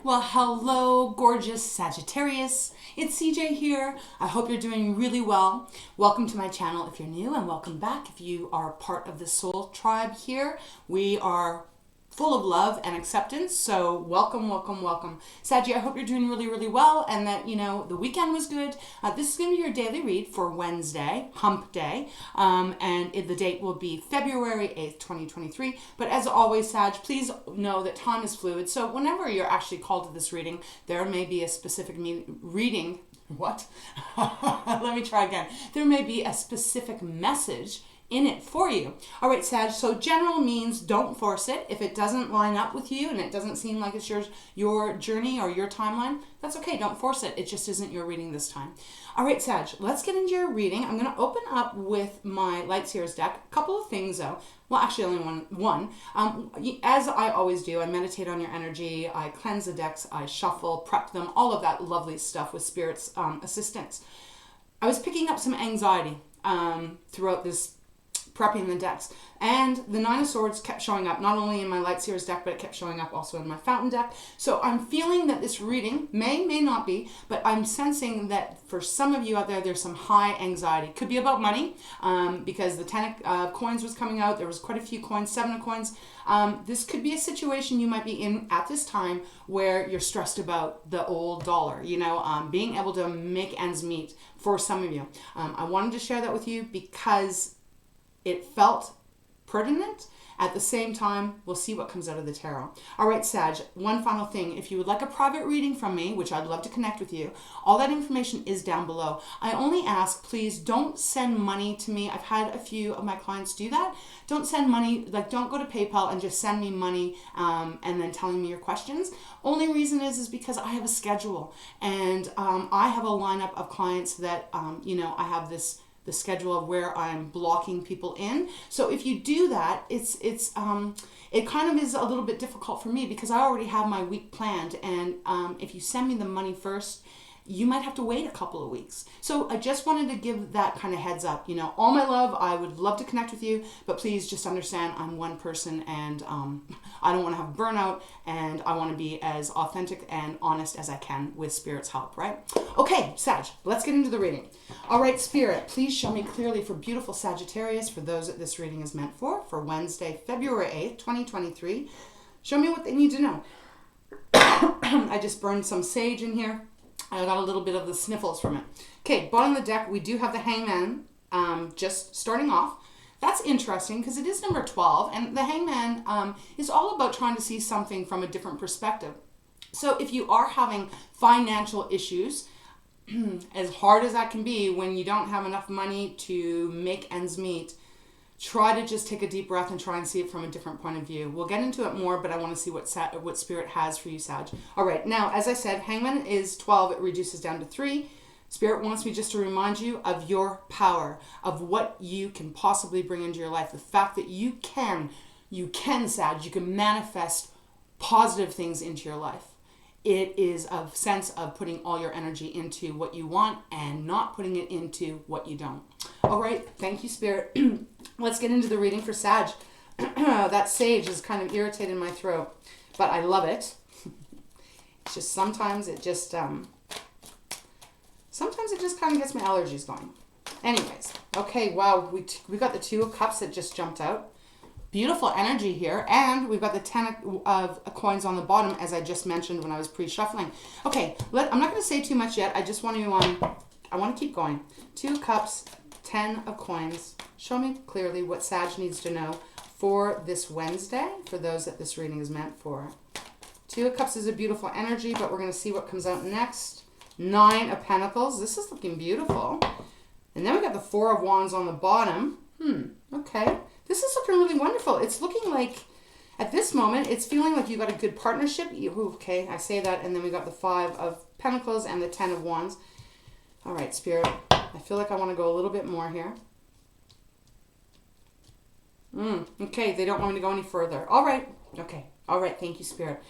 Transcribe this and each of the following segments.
Well, hello, gorgeous Sagittarius. It's CJ here. I hope you're doing really well. Welcome to my channel if you're new, and welcome back if you are part of the soul tribe here. We are full of love and acceptance, so welcome, welcome, welcome. Saggy, I hope you're doing really, really well, and that, the weekend was good. This is going to be your daily read for Wednesday, hump day, and the date will be February 8th, 2023. But as always, Sag, please know that time is fluid, so whenever you're actually called to this reading, there may be a specific reading. What? Let me try again. There may be a specific message in it for you. All right, Sag, so general means don't force it. If it doesn't line up with you and it doesn't seem like it's your journey or your timeline, that's okay. Don't force it. It just isn't your reading this time. All right, Sag, let's get into your reading. I'm going to open up with my Light Seers deck. A couple of things, though. Well, actually, only one. As I always do, I meditate on your energy. I cleanse the decks. I shuffle, prep them, all of that lovely stuff with Spirit's assistance. I was picking up some anxiety throughout this prepping the decks, and the Nine of Swords kept showing up, not only in my Light Seers deck, but it kept showing up also in my Fountain deck. So I'm feeling that this reading may not be, but I'm sensing that for some of you out there, there's some high anxiety. Could be about money, because the Ten of Coins was coming out. There was quite a few coins, Seven of Coins. This could be a situation you might be in at this time where you're stressed about the old dollar, being able to make ends meet for some of you. I wanted to share that with you because it felt pertinent. At the same time, we'll see what comes out of the tarot. All right, Sag, one final thing. If you would like a private reading from me, which I'd love to connect with you, all that information is down below. I only ask, please don't send money to me. I've had a few of my clients do that. Don't send money, don't go to PayPal and just send me money and then telling me your questions. Only reason is because I have a schedule, and I have a lineup of clients that, I have the schedule of where I'm blocking people in. So if you do that, it kind of is a little bit difficult for me because I already have my week planned. And if you send me the money first, you might have to wait a couple of weeks. So I just wanted to give that kind of heads up. All my love, I would love to connect with you, but please just understand I'm one person, and I don't want to have burnout, and I want to be as authentic and honest as I can with Spirit's help, right? Okay, Sag, let's get into the reading. All right, Spirit, please show me clearly for beautiful Sagittarius, for those that this reading is meant for Wednesday, February 8th, 2023. Show me what they need to know. I just burned some sage in here. I got a little bit of the sniffles from it. Okay, bottom of the deck, we do have the Hangman just starting off. That's interesting because it is number 12, and the Hangman is all about trying to see something from a different perspective. So if you are having financial issues, as hard as that can be when you don't have enough money to make ends meet, try to just take a deep breath and try and see it from a different point of view. We'll get into it more, but I want to see what Spirit has for you, Sag. All right, now, as I said, Hangman is 12. It reduces down to 3. Spirit wants me just to remind you of your power, of what you can possibly bring into your life. The fact that you can, Sag, you can manifest positive things into your life. It is a sense of putting all your energy into what you want and not putting it into what you don't. All right, thank you, Spirit. Let's get into the reading for Sag. That sage is kind of irritating my throat, but I love it. It's just sometimes it just kind of gets my allergies going. Anyways, okay, wow, we got the Two of Cups that just jumped out. Beautiful energy here, and we've got the 10 of coins on the bottom, as I just mentioned when I was pre-shuffling. Okay, I'm not going to say too much yet. I just want to I want to keep going. 2 of Cups, 10 of coins. Show me clearly what Sag needs to know for this Wednesday, for those that this reading is meant for. 2 of Cups is a beautiful energy, but we're going to see what comes out next. 9 of Pentacles. This is looking beautiful. And then we got the 4 of Wands on the bottom. Okay. This is looking really wonderful. It's looking like, at this moment, it's feeling like you got a good partnership. Okay, I say that, and then we got the 5 of Pentacles and the 10 of Wands. All right, Spirit. I feel like I want to go a little bit more here. Okay, they don't want me to go any further. All right. Okay. All right, thank you, Spirit.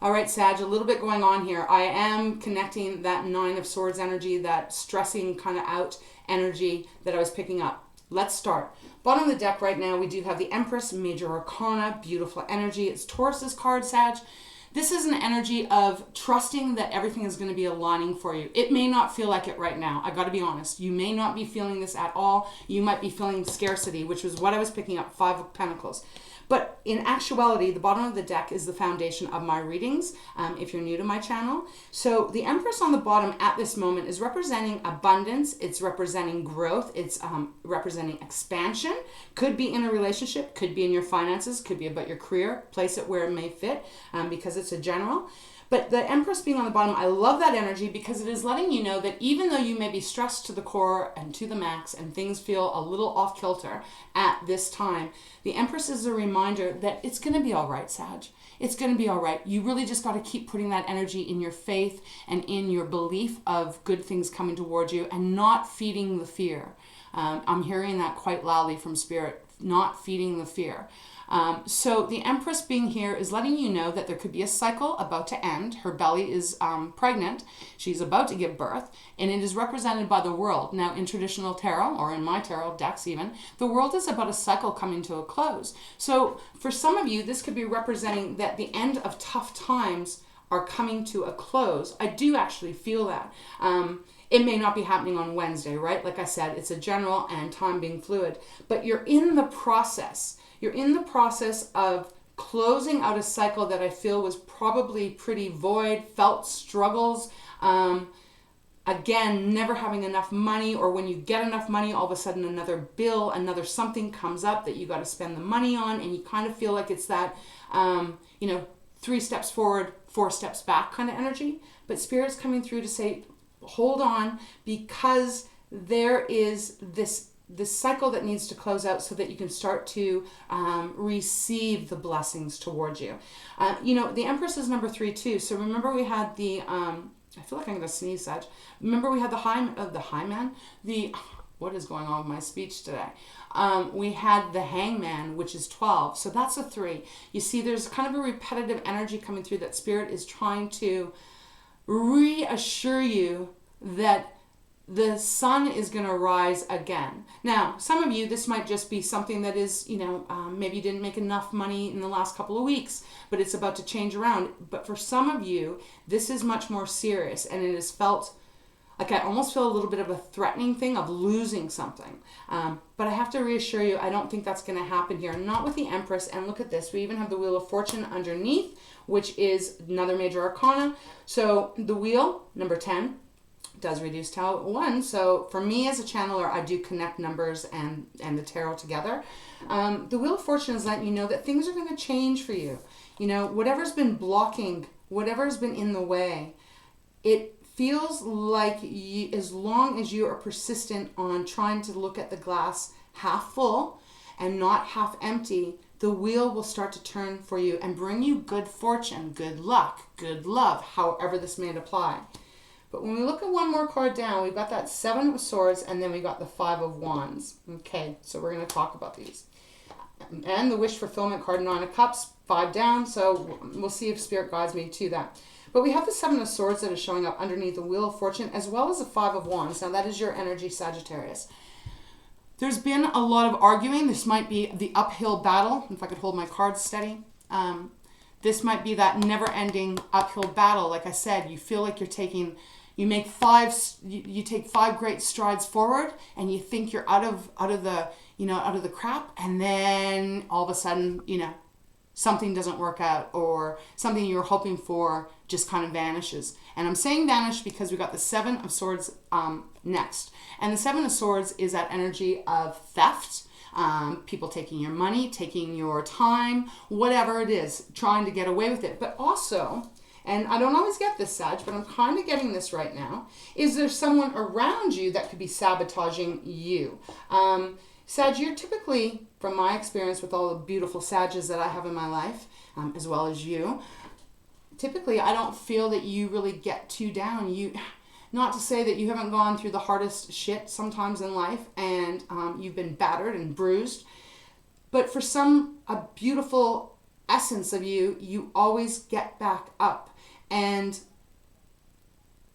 All right, Sag, a little bit going on here. I am connecting that 9 of Swords energy, that stressing kind of out energy that I was picking up. Let's start. Bottom of the deck right now, we do have the Empress, Major Arcana, beautiful energy. It's Taurus's card, Sag. This is an energy of trusting that everything is going to be aligning for you. It may not feel like it right now. I got to be honest. You may not be feeling this at all. You might be feeling scarcity, which was what I was picking up, 5 of Pentacles. But in actuality, the bottom of the deck is the foundation of my readings, if you're new to my channel. So the Empress on the bottom at this moment is representing abundance. It's representing growth. It's representing expansion. Could be in a relationship, could be in your finances, could be about your career. Place it where it may fit, because it's a general. But the Empress being on the bottom, I love that energy because it is letting you know that even though you may be stressed to the core and to the max and things feel a little off kilter at this time, the Empress is a reminder that it's going to be all right, Sag. It's going to be all right. You really just got to keep putting that energy in your faith and in your belief of good things coming towards you and not feeding the fear. I'm hearing that quite loudly from Spirit, not feeding the fear. So the Empress being here is letting you know that there could be a cycle about to end. Her belly is pregnant. She's about to give birth, and it is represented by the world. Now, in traditional tarot, or in my tarot decks even, the world is about a cycle coming to a close. So for some of you, this could be representing that the end of tough times are coming to a close. I do actually feel that. It may not be happening on Wednesday, right? Like I said, it's a general and time being fluid, but you're in the process. You're in the process of closing out a cycle that I feel was probably pretty void, felt struggles. Again, never having enough money, or when you get enough money, all of a sudden another bill, another something comes up that you got to spend the money on, and you kind of feel like it's that, 3 steps forward, 4 steps back kind of energy. But Spirit's coming through to say, hold on, because there is this cycle that needs to close out so that you can start to receive the blessings towards you. The Empress is number 3 too. So remember we had the, I feel like I'm going to sneeze, Sag. Remember we had the high man? What is going on with my speech today? We had the Hangman, which is 12. So that's a 3. You see, there's kind of a repetitive energy coming through that Spirit is trying to reassure you that the sun is going to rise again. Now, some of you, this might just be something that is, maybe you didn't make enough money in the last couple of weeks, but it's about to change around. But for some of you, this is much more serious, and it has felt like I almost feel a little bit of a threatening thing of losing something. But I have to reassure you, I don't think that's going to happen here. Not with the Empress. And look at this. We even have the Wheel of Fortune underneath, which is another major arcana. So the wheel, number 10, does reduce to 1. So for me as a channeler, I do connect numbers and the tarot together. The Wheel of Fortune is letting you know that things are going to change for you. Whatever's been blocking, whatever's been in the way, it feels like as long as you are persistent on trying to look at the glass half full and not half empty, the wheel will start to turn for you and bring you good fortune, good luck, good love, however this may apply. But when we look at one more card down, we've got that 7 of Swords, and then we got the 5 of Wands. Okay, so we're going to talk about these. And the Wish Fulfillment card, 9 of Cups, 5 down, so we'll see if Spirit guides me to that. But we have the 7 of Swords that is showing up underneath the Wheel of Fortune, as well as the 5 of Wands. Now that is your energy, Sagittarius. There's been a lot of arguing. This might be the uphill battle, if I could hold my cards steady. This might be that never-ending uphill battle. Like I said, you feel like you take 5 great strides forward, and you think you're out of the crap, and then all of a sudden, something doesn't work out, or something you were hoping for just kind of vanishes. And I'm saying vanish because we got the 7 of Swords next. And the 7 of Swords is that energy of theft, people taking your money, taking your time, whatever it is, trying to get away with it. But also, and I don't always get this, Sag, but I'm kind of getting this right now, is there someone around you that could be sabotaging you? Sag, you're typically, from my experience with all the beautiful Sages that I have in my life, as well as you, typically I don't feel that you really get too down. Not to say that you haven't gone through the hardest shit sometimes in life, and you've been battered and bruised, but for a beautiful essence of you, you always get back up. And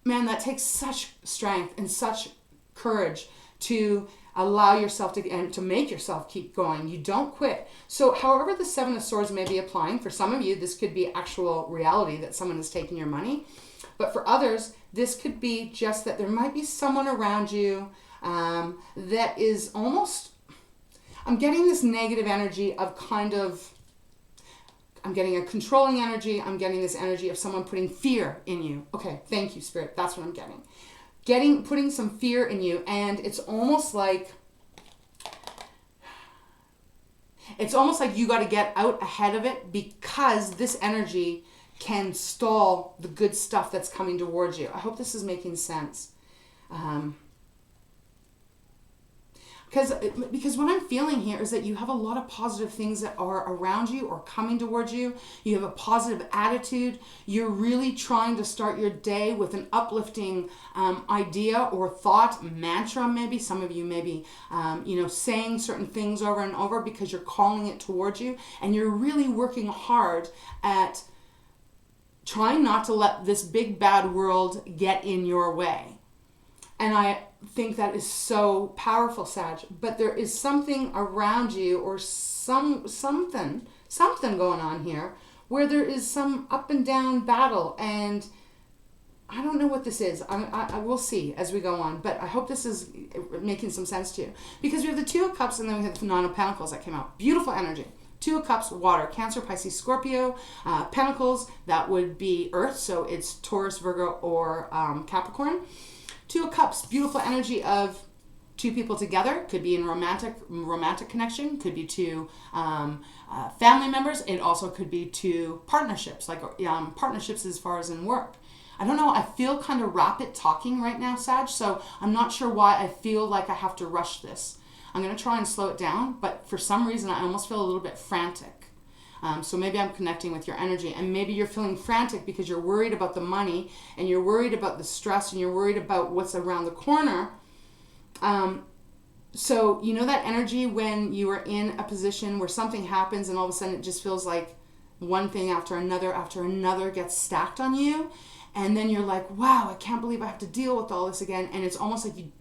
man, that takes such strength and such courage to allow yourself to, and to make yourself keep going. You don't quit. So however the Seven of Swords may be applying, for some of you, this could be actual reality that someone is taking your money. But for others, this could be just that there might be someone around you that is almost, I'm getting this negative energy of kind of, I'm getting a controlling energy. I'm getting this energy of someone putting fear in you. Okay, thank you, Spirit. That's what I'm getting. Putting some fear in you. And it's almost like you got to get out ahead of it, because this energy can stall the good stuff that's coming towards you. I hope this is making sense. Because what I'm feeling here is that you have a lot of positive things that are around you or coming towards you. You have a positive attitude. You're really trying to start your day with an uplifting idea or thought, mantra maybe. Some of you may be, saying certain things over and over because you're calling it towards you. And you're really working hard at trying not to let this big bad world get in your way. And I think that is so powerful, Sag. But there is something around you, or something going on here, where there is some up and down battle. And I don't know what this is. I will see as we go on. But I hope this is making some sense to you. Because we have the Two of Cups and then we have the Nine of Pentacles that came out. Beautiful energy. Two of Cups, water, Cancer, Pisces, Scorpio. Pentacles, that would be Earth. So it's Taurus, Virgo, or Capricorn. Two of Cups, beautiful energy of two people together. Could be in romantic connection. Could be two family members. It also could be two partnerships, like partnerships as far as in work. I don't know. I feel kind of rapid talking right now, Sag. So I'm not sure why I feel like I have to rush this. I'm going to try and slow it down. But for some reason, I almost feel a little bit frantic. So maybe I'm connecting with your energy, and maybe you're feeling frantic because you're worried about the money, and you're worried about the stress, and you're worried about what's around the corner. So you know that energy when you are in a position where something happens and all of a sudden it just feels like one thing after another gets stacked on you. And then you're like, wow, I can't believe I have to deal with all this again. And it's almost like you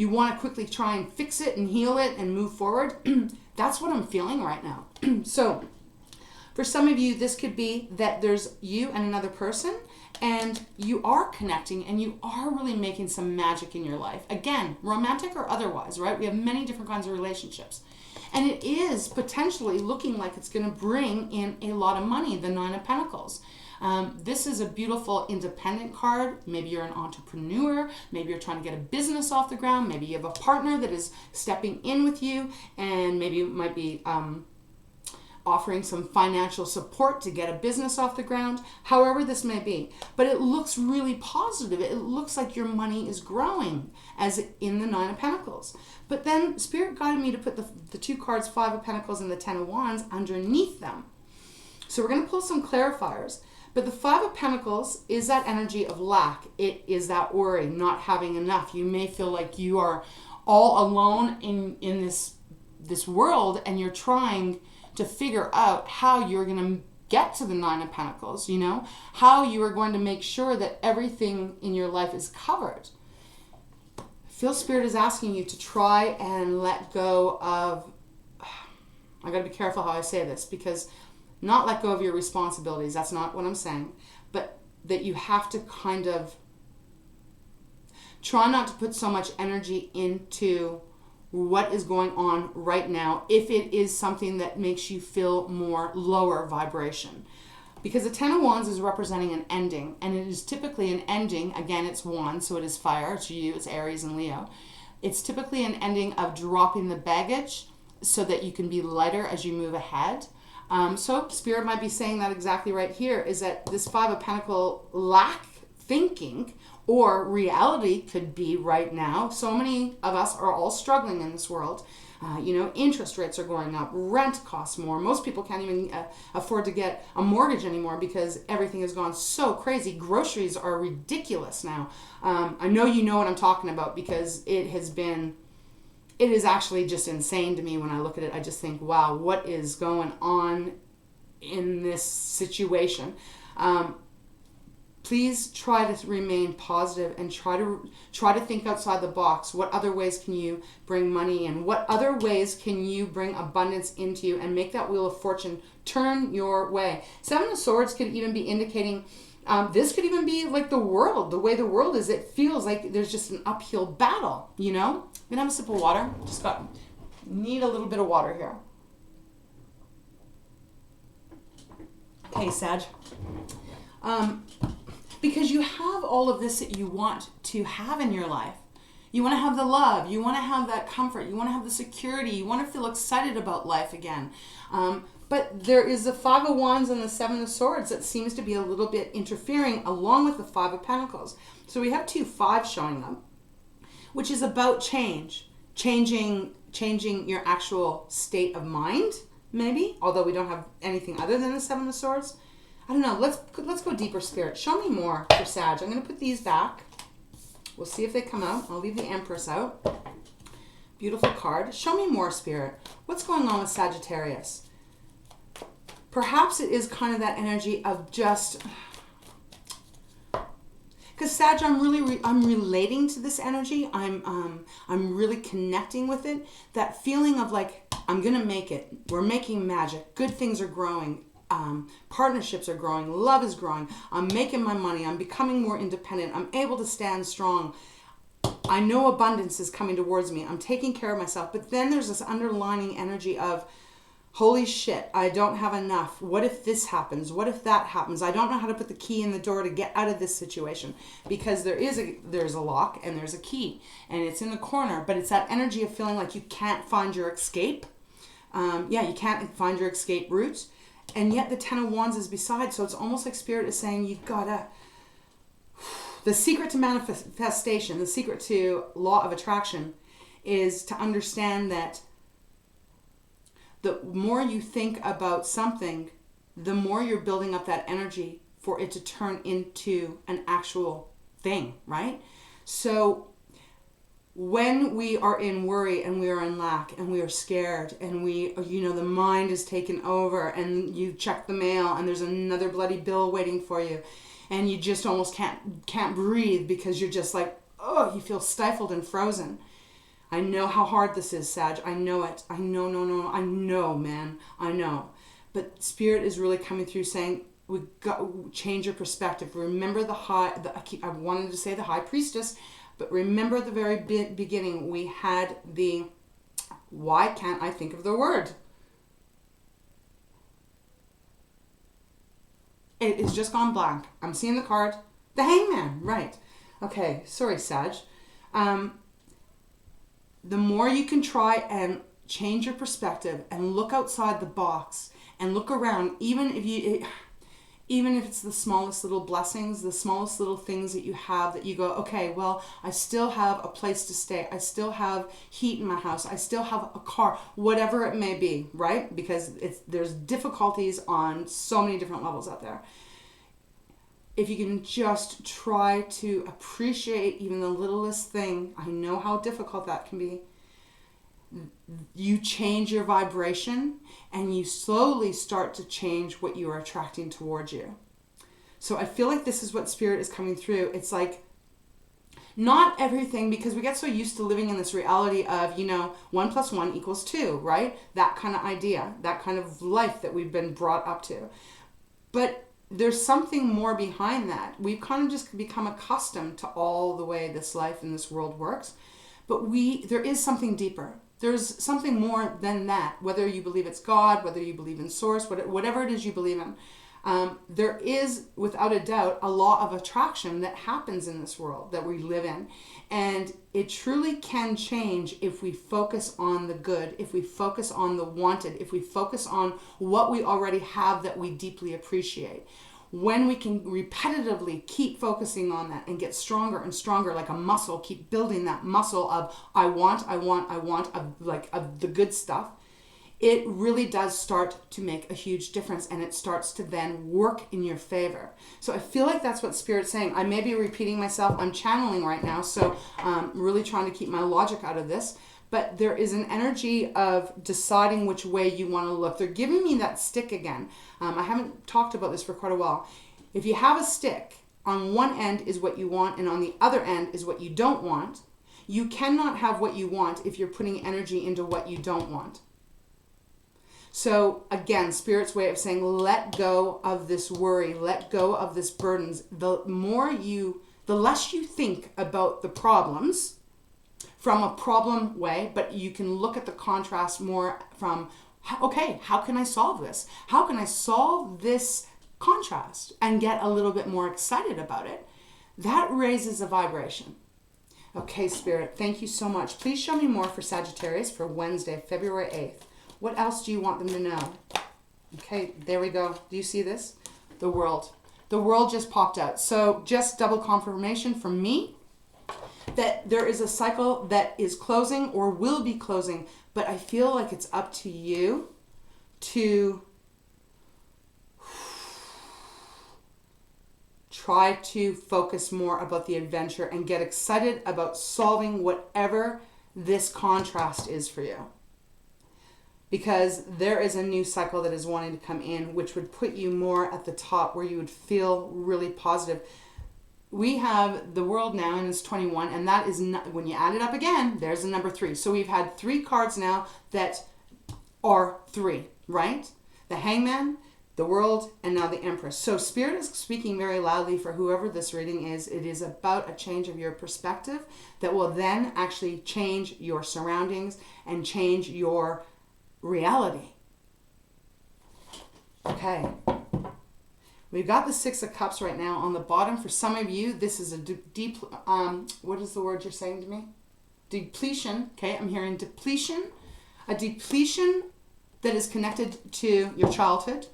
want to quickly try and fix it and heal it and move forward. That's what I'm feeling right now. So for some of you, this could be that there's you and another person, and you are connecting and you are really making some magic in your life. Again, romantic or otherwise, right? We have many different kinds of relationships. And it is potentially looking like it's going to bring in a lot of money, the Nine of Pentacles. This is a beautiful independent card. Maybe you're an entrepreneur. Maybe you're trying to get a business off the ground. Maybe you have a partner that is stepping in with you, and maybe you might be offering some financial support to get a business off the ground. However this may be. But it looks really positive. It looks like your money is growing as in the Nine of Pentacles. But then Spirit guided me to put the two cards, Five of Pentacles and the Ten of Wands, underneath them. So we're going to pull some clarifiers. But the Five of Pentacles is that energy of lack. It is that worry, not having enough. You may feel like you are all alone in this world, and you're trying to figure out how you're going to get to the Nine of Pentacles, how you are going to make sure that everything in your life is covered. I feel Spirit is asking you to try and let go of, I got to be careful how I say this, because not let go of your responsibilities. That's not what I'm saying. But that you have to kind of try not to put so much energy into what is going on right now if it is something that makes you feel more lower vibration. Because the Ten of Wands is representing an ending. And it is typically an ending. Again, it's Wands, so it is fire. It's you, it's Aries and Leo. It's typically an ending of dropping the baggage so that you can be lighter as you move ahead. So Spirit might be saying that exactly right here, is that this Five of Pentacles lack thinking or reality could be right now. So many of us are all struggling in this world. Interest rates are going up. Rent costs more. Most people can't even afford to get a mortgage anymore because everything has gone so crazy. Groceries are ridiculous now. I know you know what I'm talking about because it is actually just insane to me when I look at it. I just think, wow, what is going on in this situation? please try to remain positive and try to think outside the box. What other ways can you bring money in? What other ways can you bring abundance into you and make that wheel of fortune turn your way? Seven of Swords could even be indicating, this could even be like the world, the way the world is. It feels like there's just an uphill battle, you know? I'm gonna have a sip of water. Need a little bit of water here. Okay, Sag. Because you have all of this that you want to have in your life. You want to have the love. You want to have that comfort. You want to have the security. You want to feel excited about life again. But there is the Five of Wands and the Seven of Swords that seems to be a little bit interfering along with the Five of Pentacles. So we have two fives showing up, which is about change. Changing your actual state of mind, maybe, although we don't have anything other than the Seven of Swords. I don't know. Let's go deeper, Spirit. Show me more for Sag. I'm going to put these back. We'll see if they come out. I'll leave the Empress out. Beautiful card. Show me more, Spirit. What's going on with Sagittarius? Perhaps it is kind of that energy of just... Because Sag, I'm relating to this energy. I'm really connecting with it. That feeling of like, I'm going to make it. We're making magic. Good things are growing. Partnerships are growing, love is growing, I'm making my money, I'm becoming more independent, I'm able to stand strong, I know abundance is coming towards me, I'm taking care of myself. But then there's this underlining energy of, holy shit, I don't have enough. What if this happens? What if that happens? I don't know how to put the key in the door to get out of this situation, because there's a lock and there's a key and it's in the corner, but it's that energy of feeling like you can't find your escape. You can't find your escape route. And yet the Ten of Wands is beside, so it's almost like Spirit is saying, you've got to... The secret to manifestation, the secret to law of attraction is to understand that the more you think about something, the more you're building up that energy for it to turn into an actual thing, right? So when we are in worry and we are in lack and we are scared and the mind is taken over and you check the mail and there's another bloody bill waiting for you and you just almost can't breathe because you're just like, oh, you feel stifled and frozen. I know how hard this is, Sag. I know it. I know, man. I know. But Spirit is really coming through saying, we got change your perspective. Remember I wanted to say the High Priestess, but remember at the very beginning, we had why can't I think of the word? It is just gone blank. I'm seeing the card. The Hangman, right. Okay, sorry, Sag. The more you can try and change your perspective and look outside the box and look around, even if it's the smallest little blessings, the smallest little things that you have that you go, okay, well, I still have a place to stay. I still have heat in my house. I still have a car, whatever it may be, right? Because there's difficulties on so many different levels out there. If you can just try to appreciate even the littlest thing, I know how difficult that can be. You change your vibration and you slowly start to change what you are attracting towards you. So I feel like this is what Spirit is coming through. It's like not everything, because we get so used to living in this reality of, 1 + 1 = 2, right? That kind of idea, that kind of life that we've been brought up to. But there's something more behind that. We've kind of just become accustomed to all the way this life and this world works. But there is something deeper. There's something more than that, whether you believe it's God, whether you believe in source, whatever it is you believe in. There is, without a doubt, a law of attraction that happens in this world that we live in. And it truly can change if we focus on the good, if we focus on the wanted, if we focus on what we already have that we deeply appreciate. When we can repetitively keep focusing on that and get stronger and stronger like a muscle, keep building that muscle of I want, of the good stuff, it really does start to make a huge difference, and it starts to then work in your favor. So I feel like that's what Spirit's saying. I may be repeating myself. I'm channeling right now, so I'm really trying to keep my logic out of this. But there is an energy of deciding which way you want to look. They're giving me that stick again. I haven't talked about this for quite a while. If you have a stick on one end is what you want and on the other end is what you don't want. You cannot have what you want if you're putting energy into what you don't want. So again, Spirit's way of saying, let go of this worry, let go of this burdens. The less you think about the problems from a problem way, but you can look at the contrast more from, okay, how can I solve this? How can I solve this contrast and get a little bit more excited about it? That raises a vibration. Okay, Spirit, thank you so much. Please show me more for Sagittarius for Wednesday, February 8th. What else do you want them to know? Okay, there we go. Do you see this? The world. The world just popped out. So just double confirmation from me that there is a cycle that is closing or will be closing, but I feel like it's up to you to try to focus more about the adventure and get excited about solving whatever this contrast is for you. Because there is a new cycle that is wanting to come in, which would put you more at the top where you would feel really positive. We have the world now and it's 21, and that is not, when you add it up again, there's a number 3. So we've had 3 cards now that are 3, right? The Hangman, the World, and now the Empress. So Spirit is speaking very loudly for whoever this reading is. It is about a change of your perspective that will then actually change your surroundings and change your reality. Okay. We've got the 6 of Cups right now on the bottom. For some of you, this is a deep, what is the word you're saying to me? Depletion. Okay, I'm hearing depletion. A depletion that is connected to your childhood,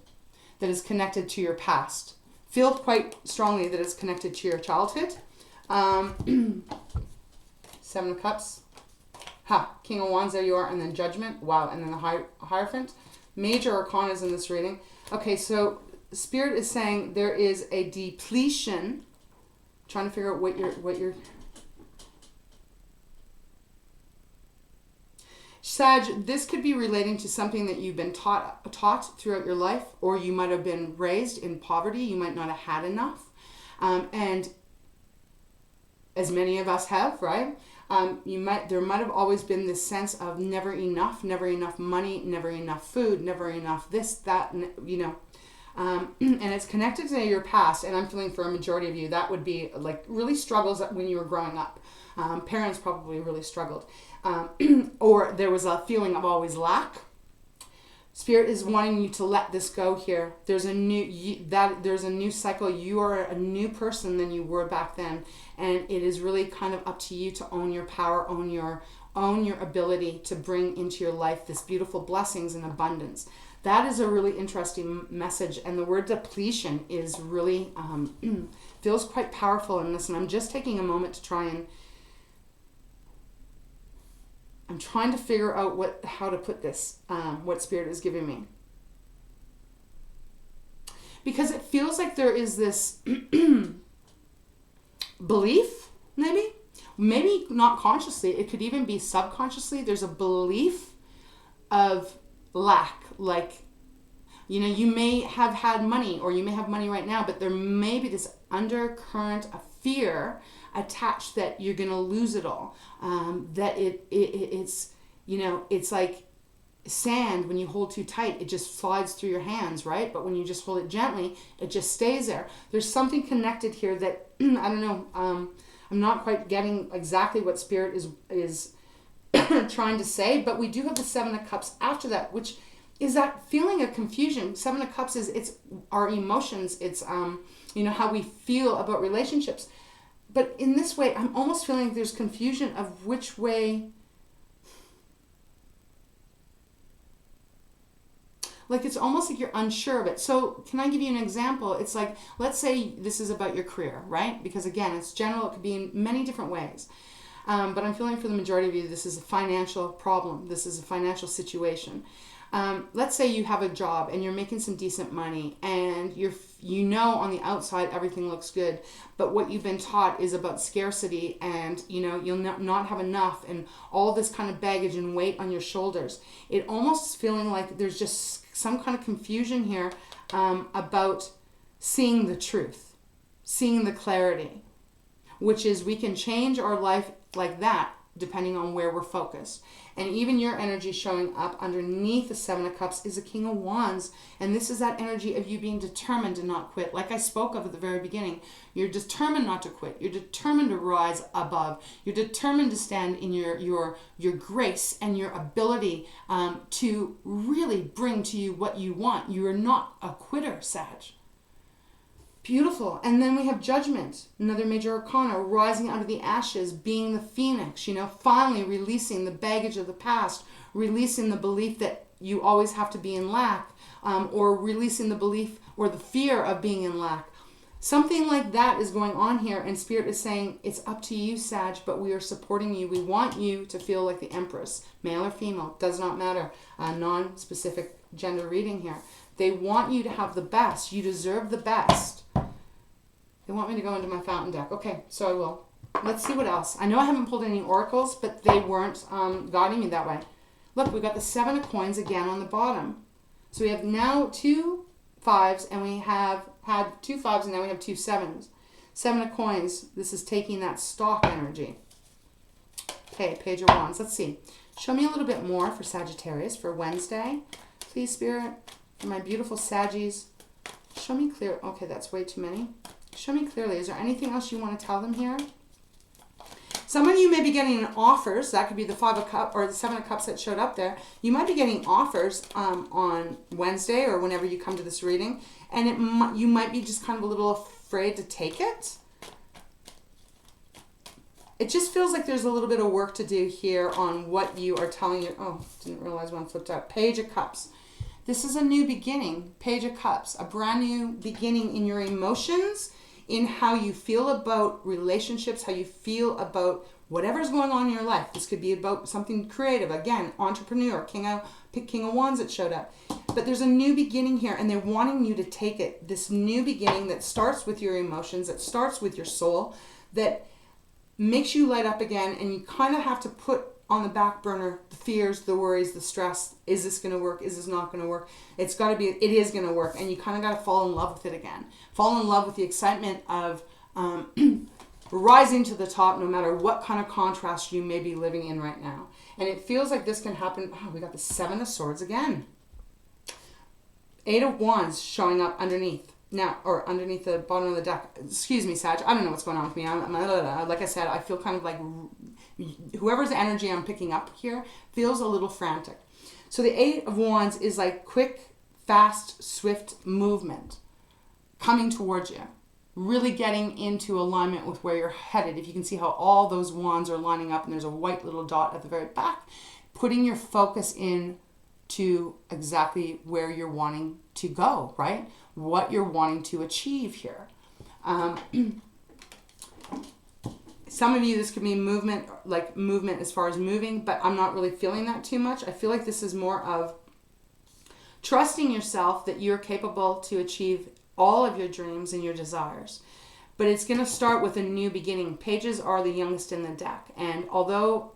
that is connected to your past. Feel quite strongly that it's connected to your childhood. 7 of Cups. King of Wands, there you are, and then Judgment. Wow, and then the Hierophant. Major arcanas in this reading. Okay, so Spirit is saying there is a depletion. Trying to figure out what you're Sag, this could be relating to something that you've been taught throughout your life, or you might have been raised in poverty. You might not have had enough. And as many of us have, right? There might have always been this sense of never enough money, never enough food, never enough this, that, you know. And it's connected to your past, and I'm feeling for a majority of you, that would be like really struggles when you were growing up. Parents probably really struggled. Or there was a feeling of always lack. Spirit is wanting you to let this go here. There's a new cycle. You are a new person than you were back then, and it is really kind of up to you to own your power, own your ability to bring into your life this beautiful blessings and abundance. That is a really interesting message, and the word depletion is really feels quite powerful in this. And I'm just taking a moment to try and I'm trying to figure out how to put this, what Spirit is giving me. Because it feels like there is this belief, maybe not consciously, it could even be subconsciously. There's a belief of lack, like, you know, you may have had money, or you may have money right now, but there may be this undercurrent of fear attached that you're going to lose it all. That it's, you know, it's like sand. When you hold too tight, it just slides through your hands, right? But when you just hold it gently, it just stays there. There's something connected here that, I don't know, I'm not quite getting exactly what Spirit is trying to say, but we do have the 7 of Cups after that, which is that feeling of confusion. 7 of Cups it's our emotions. It's, you know, how we feel about relationships. But in this way, I'm almost feeling there's confusion of which way, like it's almost like you're unsure of it. So can I give you an example? It's like, let's say this is about your career, right? Because again, it's general. It could be in many different ways. But I'm feeling for the majority of you, this is a financial problem. This is a financial situation. Let's say you have a job and you're making some decent money, and you know on the outside everything looks good, but what you've been taught is about scarcity, and you know you'll not have enough, and all this kind of baggage and weight on your shoulders. It almost is feeling like there's just some kind of confusion here about seeing the truth. seeing the clarity, which is we can change our life like that depending on where we're focused. And even your energy showing up underneath the Seven of Cups is a King of Wands. And this is that energy of you being determined to not quit. Like I spoke of at the very beginning, you're determined not to quit. You're determined to rise above. You're determined to stand in your grace and your ability to really bring to you what you want. You are not a quitter, Sag. Beautiful. And then we have Judgment, another major arcana, rising out of the ashes, being the phoenix, finally releasing the baggage of the past, releasing the belief that you always have to be in lack, or releasing the belief or the fear of being in lack. Something like that is going on here, and Spirit is saying, it's up to you, Sag, but we are supporting you. We want you to feel like the Empress, male or female, does not matter, non-specific gender reading here. They want you to have the best. You deserve the best. They want me to go into my fountain deck. Okay, so I will. Let's see what else. I know I haven't pulled any oracles, but they weren't guiding me that way. Look, we got the Seven of Coins again on the bottom. So we have now 2 5s, and we have had 2 5s, and now we have 2 7s. Seven of Coins, this is taking that stock energy. Okay, Page of Wands. Let's see. Show me a little bit more for Sagittarius for Wednesday. Please, Spirit, for my beautiful Saggies. Show me clear. Okay, that's way too many. Show me clearly. Is there anything else you want to tell them here? Some of you may be getting offers. That could be the 5 of Cups or the 7 of Cups that showed up there. You might be getting offers on Wednesday or whenever you come to this reading. And you might be just kind of a little afraid to take it. It just feels like there's a little bit of work to do here on what you are telling your... Oh, didn't realize one flipped out. Page of Cups. This is a new beginning. Page of Cups. A brand new beginning in your emotions, in how you feel about relationships, how you feel about whatever's going on in your life. This could be about something creative. Again, entrepreneur, King of Wands that showed up. But there's a new beginning here, and they're wanting you to take it. This new beginning that starts with your emotions, that starts with your soul, that makes you light up again, and you kind of have to put on the back burner the fears, the worries, the stress. Is this going to work? Is this not going to work? It is going to work, and you kind of got to fall in love with it again. Fall in love with the excitement of rising to the top, no matter what kind of contrast you may be living in right now. And it feels like this can happen. Oh, we got the 7 of Swords again. 8 of Wands showing up underneath. Now, or underneath the bottom of the deck. Excuse me, Sag. I don't know what's going on with me. Like I said, I feel kind of like whoever's energy I'm picking up here feels a little frantic. So the 8 of Wands is like quick, fast, swift movement coming towards you. Really getting into alignment with where you're headed. If you can see how all those wands are lining up and there's a white little dot at the very back, putting your focus in to exactly where you're wanting to go, right? What you're wanting to achieve here. Some of you, this could be movement, like movement as far as moving, but I'm not really feeling that too much. I feel like this is more of trusting yourself that you're capable to achieve all of your dreams and your desires. But it's going to start with a new beginning. Pages are the youngest in the deck. And although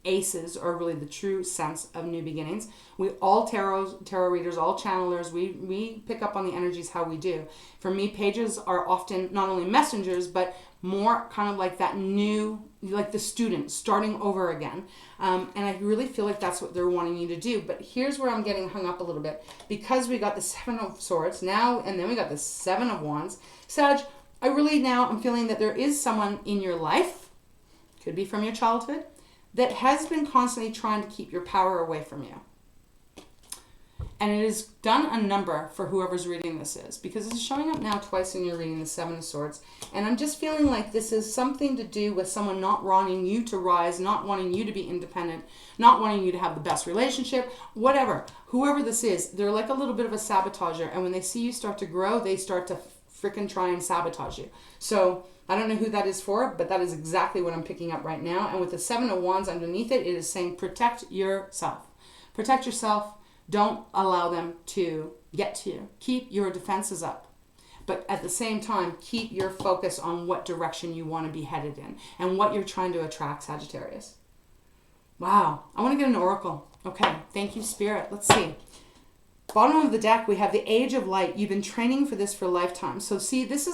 aces are really the true sense of new beginnings, we all tarot readers, all channelers, we pick up on the energies how we do. For me, pages are often not only messengers, but more kind of like that new, like the student starting over again. And I really feel like that's what they're wanting you to do. But here's where I'm getting hung up a little bit. Because we got the 7 of Swords now, and then we got the 7 of Wands. Sag, I'm feeling that there is someone in your life, could be from your childhood, that has been constantly trying to keep your power away from you. And it has done a number for whoever's reading this is, because it's showing up now twice in your reading, the 7 of Swords. And I'm just feeling like this is something to do with someone not wanting you to rise, not wanting you to be independent, not wanting you to have the best relationship, whatever. Whoever this is, they're like a little bit of a sabotager. And when they see you start to grow, they start to frickin' try and sabotage you. So I don't know who that is for, but that is exactly what I'm picking up right now. And with the 7 of Wands underneath it, it is saying protect yourself. Protect yourself. Don't allow them to get to you. Keep your defenses up. But at the same time, keep your focus on what direction you want to be headed in and what you're trying to attract, Sagittarius. Wow. I want to get an oracle. Okay. Thank you, Spirit. Let's see. Bottom of the deck, we have the Age of Light. You've been training for this for a lifetime. So see, this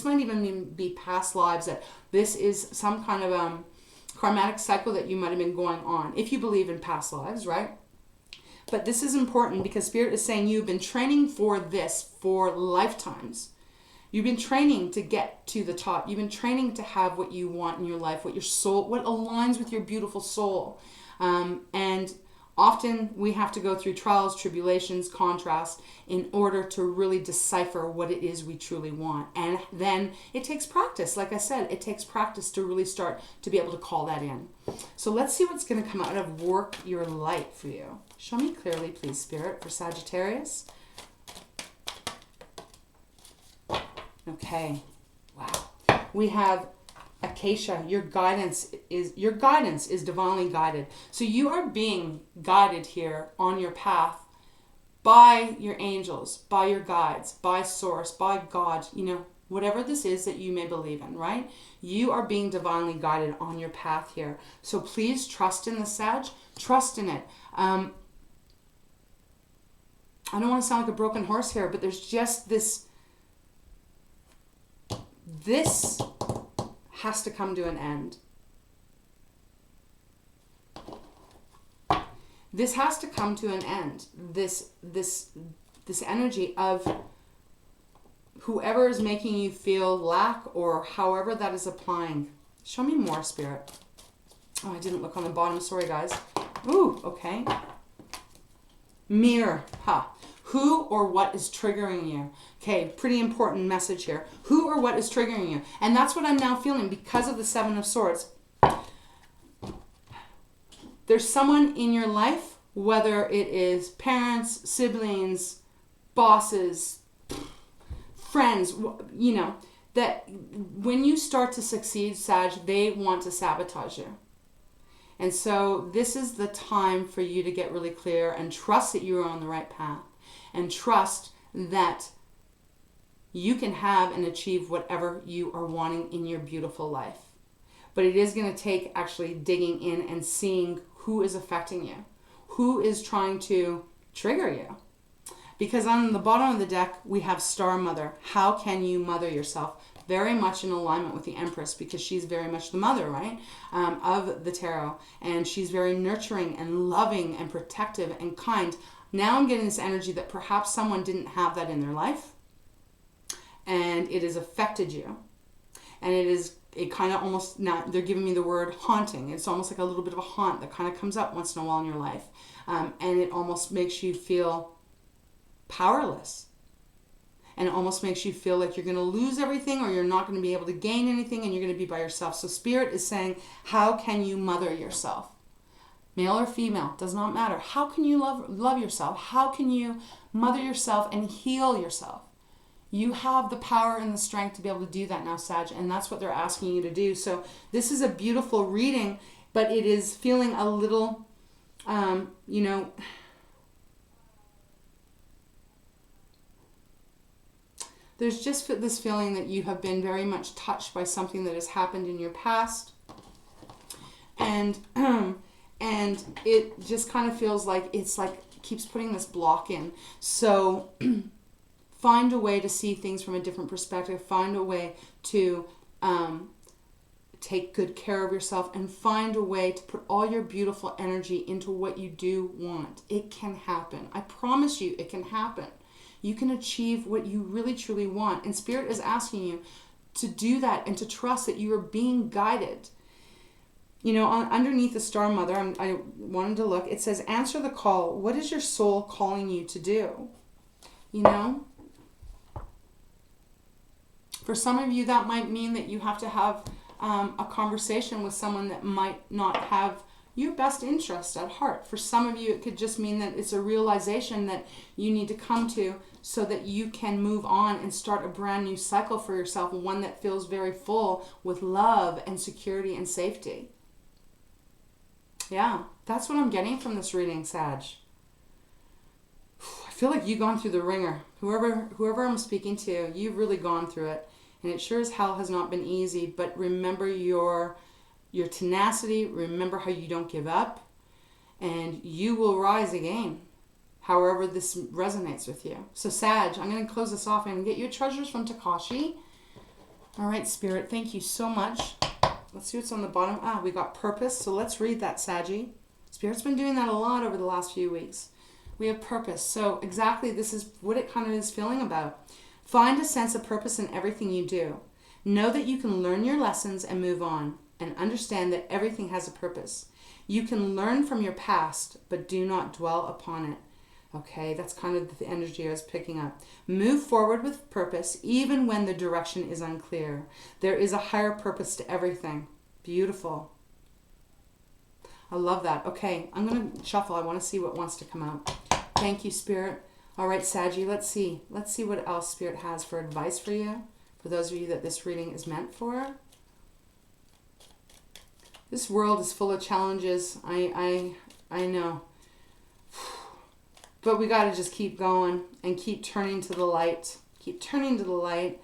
might even be past lives, that this is some kind of karmatic cycle that you might have been going on, if you believe in past lives, right? But this is important because Spirit is saying you've been training for this for lifetimes. You've been training to get to the top. You've been training to have what you want in your life, what your soul, what aligns with your beautiful soul. And often we have to go through trials, tribulations, contrasts in order to really decipher what it is we truly want. And then it takes practice. Like I said, it takes practice to really start to be able to call that in. So let's see what's going to come out of Work Your Light for you. Show me clearly, please, Spirit, for Sagittarius. Okay. Wow. We have Acacia. Your guidance is divinely guided. So you are being guided here on your path by your angels, by your guides, by Source, by God, whatever this is that you may believe in, right? You are being divinely guided on your path here. So please trust in the Sag. Trust in it. I don't want to sound like a broken horse here, but there's just this has to come to an end. This has to come to an end. This energy of whoever is making you feel lack, or however that is applying. Show me more, Spirit. Oh, I didn't look on the bottom. Sorry, guys. Ooh, okay. Mirror. Who or what is triggering you? Okay, pretty important message here. Who or what is triggering you? And that's what I'm now feeling because of the Seven of Swords. There's someone in your life, whether it is parents, siblings, bosses, friends, that when you start to succeed, Sag, they want to sabotage you. And so this is the time for you to get really clear and trust that you are on the right path. And trust that you can have and achieve whatever you are wanting in your beautiful life. But it is going to take actually digging in and seeing who is affecting you. Who is trying to trigger you. Because on the bottom of the deck, we have Star Mother. How can you mother yourself? Very much in alignment with the Empress, because she's very much the mother, right, of the tarot. And she's very nurturing and loving and protective and kind. Now I'm getting this energy that perhaps someone didn't have that in their life, and it has affected you. And it kind of almost, now they're giving me the word haunting. It's almost like a little bit of a haunt that kind of comes up once in a while in your life. And it almost makes you feel powerless. And it almost makes you feel like you're going to lose everything, or you're not going to be able to gain anything, and you're going to be by yourself. So Spirit is saying, how can you mother yourself? Male or female, does not matter. How can you love yourself? How can you mother yourself and heal yourself? You have the power and the strength to be able to do that now, Sag, and that's what they're asking you to do. So this is a beautiful reading, but it is feeling a little, there's just this feeling that you have been very much touched by something that has happened in your past. And it just kind of feels like it's like keeps putting this block in. So find a way to see things from a different perspective. Find a way to take good care of yourself, and find a way to put all your beautiful energy into what you do want. It can happen. I promise you it can happen. You can achieve what you really truly want. And Spirit is asking you to do that and to trust that you are being guided. Underneath the Star Mother, I wanted to look. It says, answer the call. What is your soul calling you to do? For some of you, that might mean that you have to have a conversation with someone that might not have your best interest at heart. For some of you, it could just mean that it's a realization that you need to come to so that you can move on and start a brand new cycle for yourself, one that feels very full with love and security and safety. Yeah, that's what I'm getting from this reading, Sag. I feel like you've gone through the ringer. Whoever I'm speaking to, you've really gone through it. And it sure as hell has not been easy, but remember your tenacity. Remember how you don't give up, and you will rise again. however this resonates with you. So Sag, I'm going to close this off and get you treasures from Tikashi. All right, Spirit, thank you so much. Let's see what's on the bottom. We got purpose. So let's read that, Saggy. Spirit's been doing that a lot over the last few weeks. We have purpose. So exactly this is what it kind of is feeling about. Find a sense of purpose in everything you do. Know that you can learn your lessons and move on, and understand that everything has a purpose. You can learn from your past, but do not dwell upon it. Okay, that's kind of the energy I was picking up. Move forward with purpose, even when the direction is unclear. There is a higher purpose to everything. Beautiful. I love that. Okay, I'm going to shuffle. I want to see what wants to come out. Thank you, Spirit. All right, Saggy, let's see. Let's see what else Spirit has for advice for you. For those of you that this reading is meant for. This world is full of challenges. I know. But we got to just keep going and keep turning to the light. Keep turning to the light,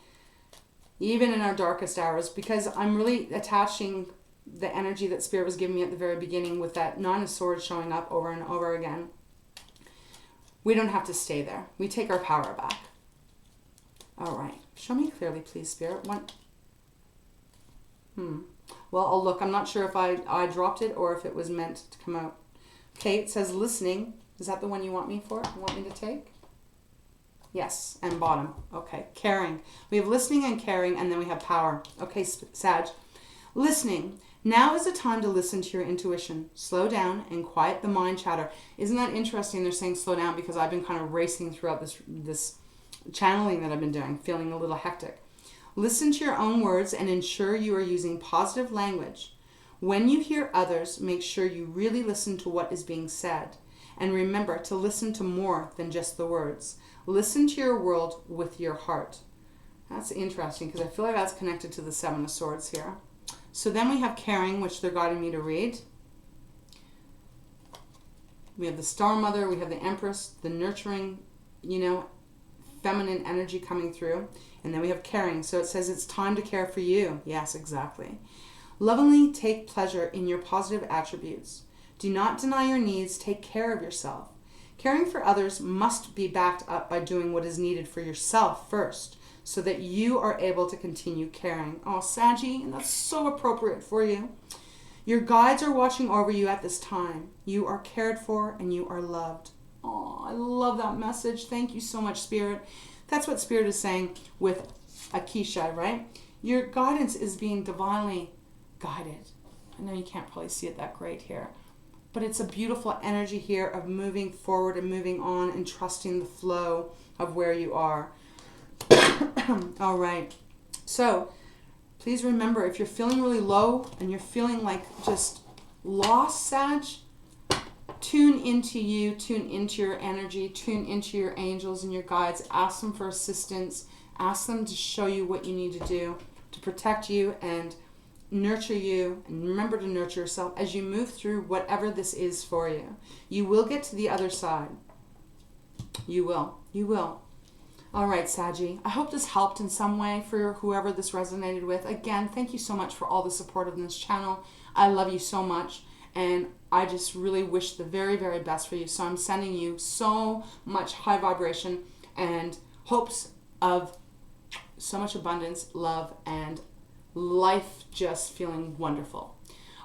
even in our darkest hours, because I'm really attaching the energy that Spirit was giving me at the very beginning with that Nine of Swords showing up over and over again. We don't have to stay there. We take our power back. All right. Show me clearly, please, Spirit. Well, I'll look. I'm not sure if I dropped it or if it was meant to come out. Okay, it says listening. Is that the one you want me for? You want me to take? Yes, and bottom. Okay, caring. We have listening and caring, and then we have power. Okay, Sag. Listening. Now is the time to listen to your intuition. Slow down and quiet the mind chatter. Isn't that interesting? They're saying slow down because I've been kind of racing throughout this channeling that I've been doing, feeling a little hectic. Listen to your own words and ensure you are using positive language. When you hear others, make sure you really listen to what is being said. And remember to listen to more than just the words. Listen to your world with your heart. That's interesting because I feel like that's connected to the Seven of Swords here. So then we have caring, which they're guiding me to read. We have the Star Mother, we have the Empress, the nurturing, feminine energy coming through. And then we have caring. So it says it's time to care for you. Yes, exactly. Lovingly take pleasure in your positive attributes. Do not deny your needs. Take care of yourself. Caring for others must be backed up by doing what is needed for yourself first, so that you are able to continue caring. Oh, Saggy, and that's so appropriate for you. Your guides are watching over you at this time. You are cared for and you are loved. Oh, I love that message. Thank you so much, Spirit. That's what Spirit is saying with Akisha, right? Your guidance is being divinely guided. I know you can't probably see it that great here, but it's a beautiful energy here of moving forward and moving on and trusting the flow of where you are. All right. So please remember, if you're feeling really low and you're feeling like just lost, Sag, tune into you, tune into your energy, tune into your angels and your guides. Ask them for assistance. Ask them to show you what you need to do to protect you and nurture you. And remember to nurture yourself as you move through whatever this is for you. You will get to the other side. You will. You will. All right, Saggy. I hope this helped in some way for whoever this resonated with. Again, thank you so much for all the support of this channel. I love you so much. And I just really wish the very, very best for you. So I'm sending you so much high vibration and hopes of so much abundance, love, and life just feeling wonderful.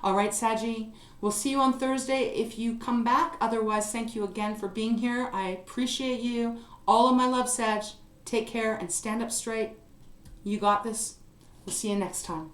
All right, Saggy. We'll see you on Thursday if you come back. Otherwise, thank you again for being here. I appreciate you. All of my love, Sag. Take care and stand up straight. You got this. We'll see you next time.